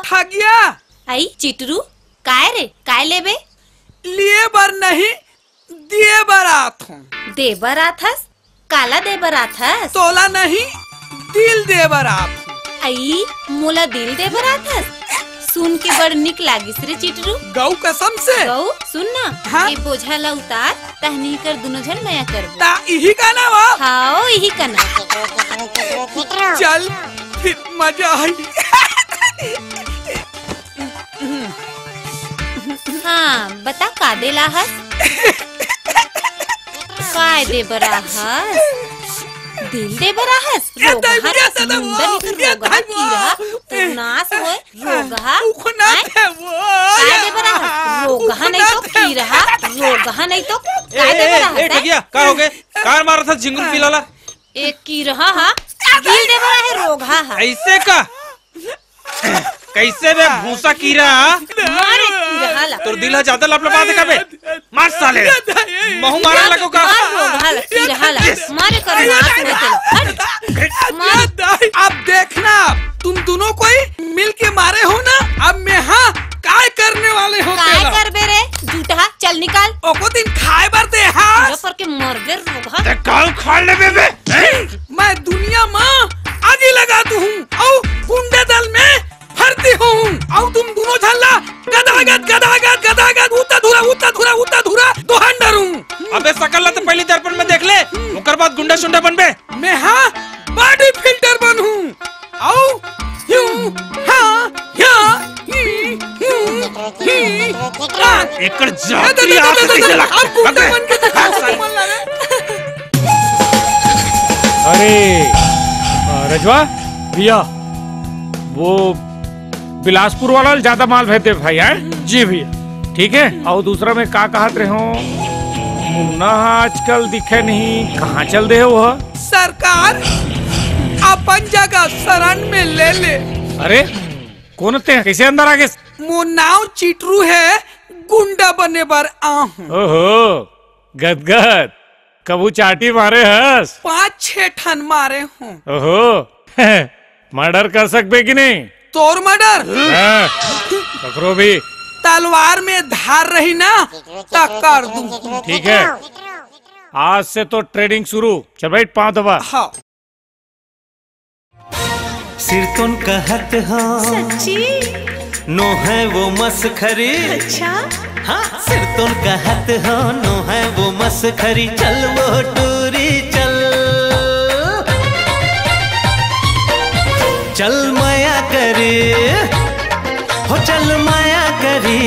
ठगिया। आई चिटरू काय रे काय लेबे? लिए बर नहीं दिए बरात हूँ। दे बराथस काला दे बराथस? तोला नहीं दिल दे बरात हूँ। आई मोला दिल दे बराथस? सुन के बड़ निक लागिस रे चिटरू। गौ कसम से। गौ सुन ना हाँ? ये बोझा ला उतार तहनी कर दोनों जन नया करबो। ता यही का ना वा। हाँ यही करना। चल फिर मजा आई। हाँ बता का दे लाहस? काय दे बराहस? दिल दे बराहस? रोगहा समुंदर निकर रोगहा कीड़ा तो नाश होए रोगहा। काय दे बराहस? रोगहा नहीं तो कीड़ा रोगहा नहीं तो काय दे बराहस? ए ठगिया का हो गए? कार मारा था झिंगुर पिलाला। एक कीड़ा हा दिल दे बरा है रोगहा हा। ऐसे का? कैसे बे भूसा कीड़ा? मारे कीड़ा ला। तोर दिल ज्यादा लपलपा दे कबे? मार साले। महू मारने लगो का? मार रोगहा ला कीड़ा ला मारे कर नाश में चल। मार। अब देखना तुम दोनों कोई मिल के मारे हो ना। अब मैं हाँ काय करने वाले हो। काय कर बे रे झूठा चल निकाल। ओको दिन खाए बरते हाँ। पर के मर गए रोगहा। ते काल खा ले बे। मैं दुनिया माँ आगे लगा तू हूँ और गुंडे दल में भर्ती हूँ और तुम दोनों झल्ला गदागद उता धुरा दोहंडर हूँ। अबे सकल तो पहली दर्पण में देख ले उकर बाद गुंडा शुंडा बन बे। मैं हाँ बॉडी फिल्टर बन हूँ और यूं हाँ एकड़ जाती आप कैसे लगता है? अरे रजवा भैया वो बिलासपुर वाला ज्यादा माल भेजते भाई है। जी भैया ठीक है। और दूसरा में का कहत रहे हो मुन्ना आजकल दिखे नहीं कहाँ चल दे हो? सरकार अपन जगह शरण में ले ले। अरे कौन थे कैसे अंदर आ गए? मुन्नाव चिटरू है गुंडा बने बर आहूं। ओहो गदगद कबू चाटी मारे हस? 5-6 ठन मारे हूँ। ओहो मर्डर कर सकते कि नहीं? तोर मर्डर पकड़ो भी। तलवार में धार रही ना तक कर दूं। ठीक है आज से तो ट्रेडिंग शुरू। चल भाई 5 दबा। हाँ। सिर तुन कहत हाँ सच्ची नो है वो मसखरी। अच्छा हाँ सिर तुन कहत हाँ नो है वो मसखरी। चल वो टूरी चल चल माया करे हो चल माया करी